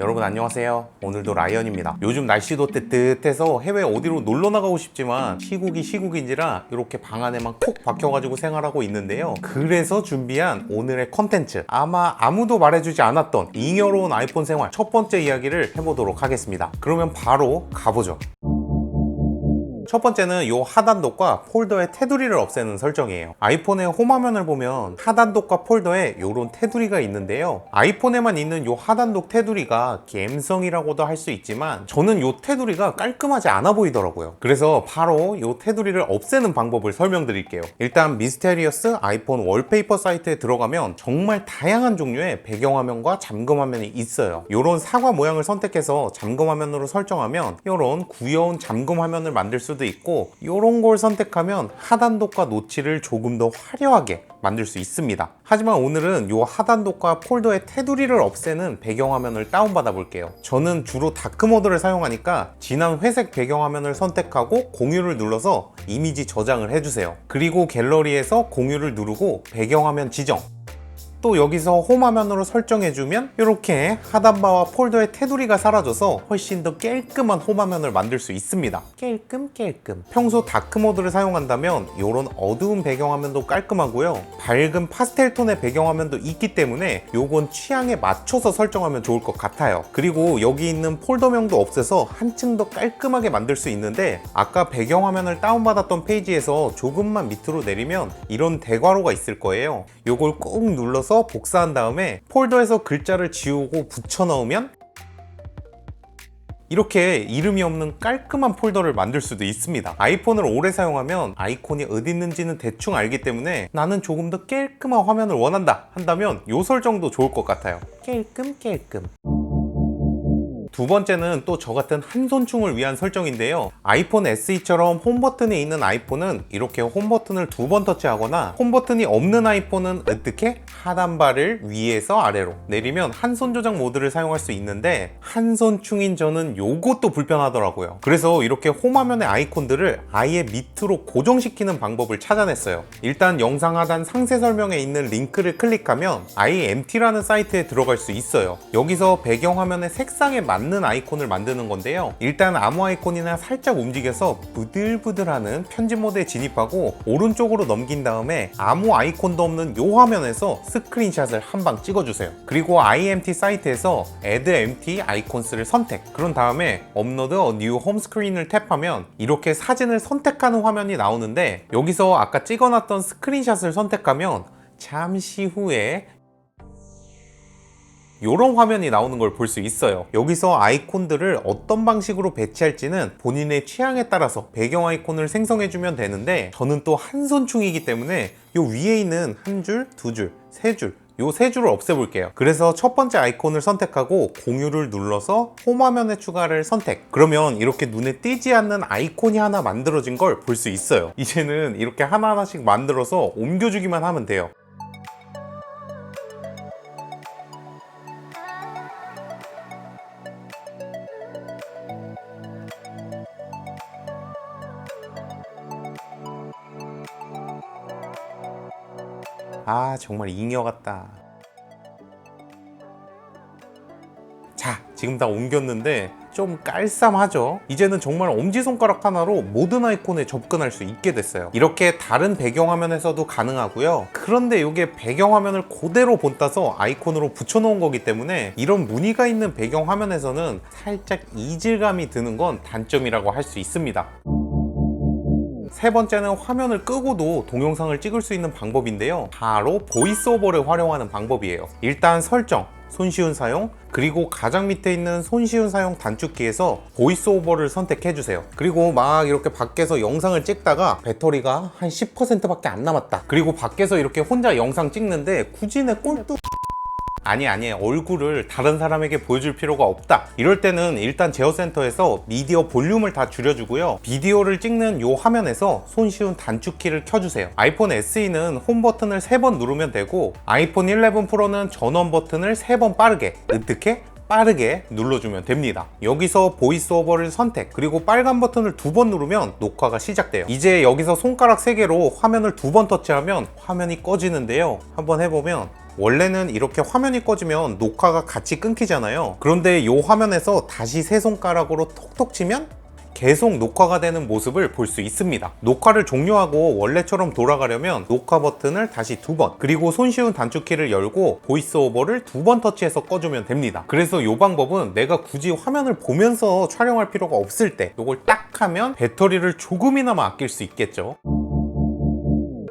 여러분 안녕하세요. 오늘도 라이언입니다. 요즘 날씨도 뜨뜻해서 해외 어디로 놀러 나가고 싶지만 시국인지라 이렇게 방 안에만 콕 박혀가지고 생활하고 있는데요. 그래서 준비한 오늘의 컨텐츠, 아마 아무도 말해주지 않았던 잉여로운 아이폰 생활 첫 번째 이야기를 해보도록 하겠습니다. 그러면 바로 가보죠. 첫 번째는 이 하단독과 폴더의 테두리를 없애는 설정이에요. 아이폰의 홈화면을 보면 하단독과 폴더에 이런 테두리가 있는데요. 아이폰에만 있는 이 하단독 테두리가 갬성이라고도 할 수 있지만 저는 이 테두리가 깔끔하지 않아 보이더라고요. 그래서 바로 이 테두리를 없애는 방법을 설명드릴게요. 일단 미스테리어스 아이폰 월페이퍼 사이트에 들어가면 정말 다양한 종류의 배경화면과 잠금화면이 있어요. 이런 사과 모양을 선택해서 잠금화면으로 설정하면 이런 귀여운 잠금화면을 만들 수도 있고, 이런 걸 선택하면 하단독과 노치를 조금 더 화려하게 만들 수 있습니다. 하지만 오늘은 이 하단독과 폴더의 테두리를 없애는 배경화면을 다운받아 볼게요. 저는 주로 다크 모드를 사용하니까 진한 회색 배경화면을 선택하고 공유를 눌러서 이미지 저장을 해주세요. 그리고 갤러리에서 공유를 누르고 배경화면 지정, 또 여기서 홈화면으로 설정해주면 이렇게 하단바와 폴더의 테두리가 사라져서 훨씬 더 깔끔한 홈화면을 만들 수 있습니다. 깔끔. 평소 다크모드를 사용한다면 이런 어두운 배경화면도 깔끔하고요, 밝은 파스텔톤의 배경화면도 있기 때문에 요건 취향에 맞춰서 설정하면 좋을 것 같아요. 그리고 여기 있는 폴더명도 없애서 한층 더 깔끔하게 만들 수 있는데, 아까 배경화면을 다운받았던 페이지에서 조금만 밑으로 내리면 이런 대괄호가 있을 거예요. 요걸 꾹 눌러서 복사한 다음에 폴더에서 글자를 지우고 붙여 넣으면 이렇게 이름이 없는 깔끔한 폴더를 만들 수도 있습니다. 아이폰을 오래 사용하면 아이콘이 어디 있는지는 대충 알기 때문에 나는 조금 더 깔끔한 화면을 원한다 한다면 요 설정도 좋을 것 같아요. 깔끔. 두 번째는 또 저 같은 한손충을 위한 설정인데요. 아이폰 SE처럼 홈 버튼이 있는 아이폰은 이렇게 홈 버튼을 두 번 터치하거나, 홈 버튼이 없는 아이폰은 어떻게 하단바를 위에서 아래로 내리면 한손 조작 모드를 사용할 수 있는데, 한손충인 저는 요것도 불편하더라고요. 그래서 이렇게 홈 화면의 아이콘들을 아예 밑으로 고정시키는 방법을 찾아냈어요. 일단 영상 하단 상세 설명에 있는 링크를 클릭하면 IMT라는 사이트에 들어갈 수 있어요. 여기서 배경화면의 색상에 맞는 아이콘을 만드는 건데요. 일단 아무 아이콘이나 살짝 움직여서 부들부들하는 편집 모드에 진입하고 오른쪽으로 넘긴 다음에 아무 아이콘도 없는 이 화면에서 스크린샷을 한 방 찍어주세요. 그리고 IMT 사이트에서 Add Empty Icons를 선택, 그런 다음에 Upload a New Home Screen을 탭하면 이렇게 사진을 선택하는 화면이 나오는데, 여기서 아까 찍어놨던 스크린샷을 선택하면 잠시 후에 이런 화면이 나오는 걸 볼 수 있어요. 여기서 아이콘들을 어떤 방식으로 배치할지는 본인의 취향에 따라서 배경 아이콘을 생성해주면 되는데, 저는 또 한손충이기 때문에 요 위에 있는 한 줄, 두 줄, 세 줄, 요 세 줄을 없애볼게요. 그래서 첫 번째 아이콘을 선택하고 공유를 눌러서 홈화면에 추가를 선택. 그러면 이렇게 눈에 띄지 않는 아이콘이 하나 만들어진 걸 볼 수 있어요. 이제는 이렇게 하나하나씩 만들어서 옮겨주기만 하면 돼요. 아, 정말 잉여 같다. 자, 지금 다 옮겼는데 좀 깔쌈하죠? 이제는 정말 엄지손가락 하나로 모든 아이콘에 접근할 수 있게 됐어요. 이렇게 다른 배경화면에서도 가능하고요. 그런데 이게 배경화면을 그대로 본따서 아이콘으로 붙여놓은 거기 때문에 이런 무늬가 있는 배경화면에서는 살짝 이질감이 드는 건 단점이라고 할 수 있습니다. 세 번째는 화면을 끄고도 동영상을 찍을 수 있는 방법인데요. 바로 보이스오버를 활용하는 방법이에요. 일단 설정, 손쉬운 사용, 그리고 가장 밑에 있는 손쉬운 사용 단축키에서 보이스오버를 선택해주세요. 그리고 막 이렇게 밖에서 영상을 찍다가 배터리가 한 10%밖에 안 남았다. 그리고 밖에서 이렇게 혼자 영상 찍는데 굳이 내 꼴뚜 아니 얼굴을 다른 사람에게 보여줄 필요가 없다. 이럴 때는 일단 제어센터에서 미디어 볼륨을 다 줄여주고요, 비디오를 찍는 이 화면에서 손쉬운 단축키를 켜주세요. 아이폰 SE는 홈 버튼을 3번 누르면 되고, 아이폰 11 프로는 전원 버튼을 3번 빠르게, 어떻게? 빠르게 눌러주면 됩니다. 여기서 보이스 오버를 선택, 그리고 빨간 버튼을 2번 누르면 녹화가 시작돼요. 이제 여기서 손가락 3개로 화면을 2번 터치하면 화면이 꺼지는데요. 한번 해보면 원래는 이렇게 화면이 꺼지면 녹화가 같이 끊기잖아요. 그런데 이 화면에서 다시 세 손가락으로 톡톡 치면 계속 녹화가 되는 모습을 볼 수 있습니다. 녹화를 종료하고 원래처럼 돌아가려면 녹화 버튼을 다시 2번, 그리고 손쉬운 단축키를 열고 보이스 오버를 2번 터치해서 꺼주면 됩니다. 그래서 이 방법은 내가 굳이 화면을 보면서 촬영할 필요가 없을 때 이걸 딱 하면 배터리를 조금이나마 아낄 수 있겠죠.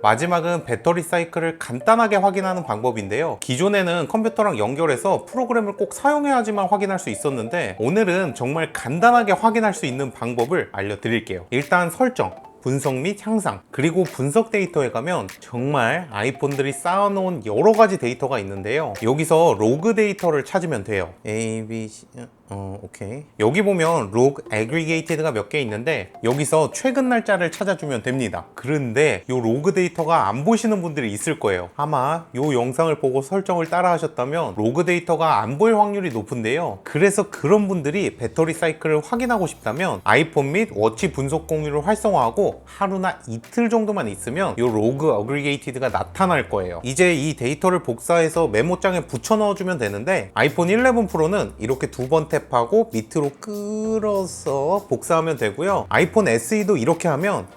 마지막은 배터리 사이클을 간단하게 확인하는 방법인데요. 기존에는 컴퓨터랑 연결해서 프로그램을 꼭 사용해야지만 확인할 수 있었는데 오늘은 정말 간단하게 확인할 수 있는 방법을 알려드릴게요. 일단 설정, 분석 및 향상, 그리고 분석 데이터에 가면 정말 아이폰들이 쌓아놓은 여러 가지 데이터가 있는데요. 여기서 로그 데이터를 찾으면 돼요. A, B, C... 오케이. 여기 보면 로그 애그리게이티드가 몇 개 있는데 여기서 최근 날짜를 찾아주면 됩니다. 그런데 이 로그 데이터가 안 보시는 분들이 있을 거예요. 아마 이 영상을 보고 설정을 따라 하셨다면 로그 데이터가 안 보일 확률이 높은데요. 그래서 그런 분들이 배터리 사이클을 확인하고 싶다면 아이폰 및 워치 분석 공유를 활성화하고 하루나 이틀 정도만 있으면 이 로그 어그리게이티드가 나타날 거예요. 이제 이 데이터를 복사해서 메모장에 붙여 넣어주면 되는데 아이폰 11 프로는 이렇게 2번 탭하고 밑으로 끌어서 복사하면 되고요. 아이폰 SE도 이렇게 하면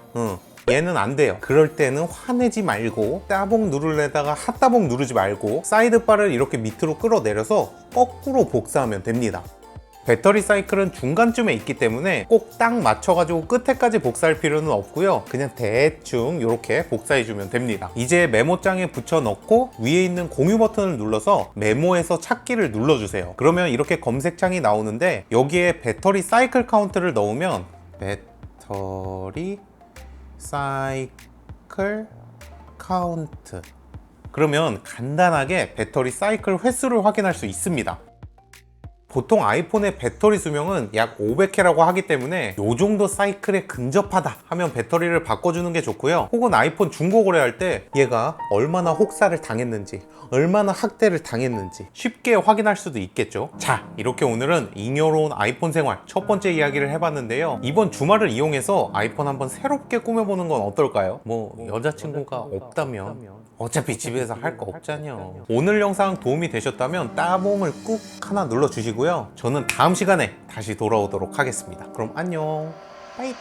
얘는 안 돼요. 그럴 때는 화내지 말고 따봉 누르려다가 핫따봉 누르지 말고 사이드바를 이렇게 밑으로 끌어내려서 거꾸로 복사하면 됩니다. 배터리 사이클은 중간쯤에 있기 때문에 꼭 딱 맞춰가지고 끝에까지 복사할 필요는 없고요. 그냥 대충 이렇게 복사해주면 됩니다. 이제 메모장에 붙여 넣고 위에 있는 공유 버튼을 눌러서 메모에서 찾기를 눌러주세요. 그러면 이렇게 검색창이 나오는데 여기에 배터리 사이클 카운트를 넣으면 배터리 사이클 카운트, 그러면 간단하게 배터리 사이클 횟수를 확인할 수 있습니다. 보통 아이폰의 배터리 수명은 약 500회라고 하기 때문에 이 정도 사이클에 근접하다 하면 배터리를 바꿔주는 게 좋고요. 혹은 아이폰 중고 거래할 때 얘가 얼마나 혹사를 당했는지, 얼마나 학대를 당했는지 쉽게 확인할 수도 있겠죠. 자, 이렇게 오늘은 잉여로운 아이폰 생활 첫 번째 이야기를 해봤는데요. 이번 주말을 이용해서 아이폰 한번 새롭게 꾸며보는 건 어떨까요? 뭐 여자친구가 없다면 어차피 집에서 할 거 없잖여. 오늘 영상 도움이 되셨다면 따봉을 꾹 하나 눌러주시고요. 저는 다음 시간에 다시 돌아오도록 하겠습니다. 그럼 안녕. 빠이.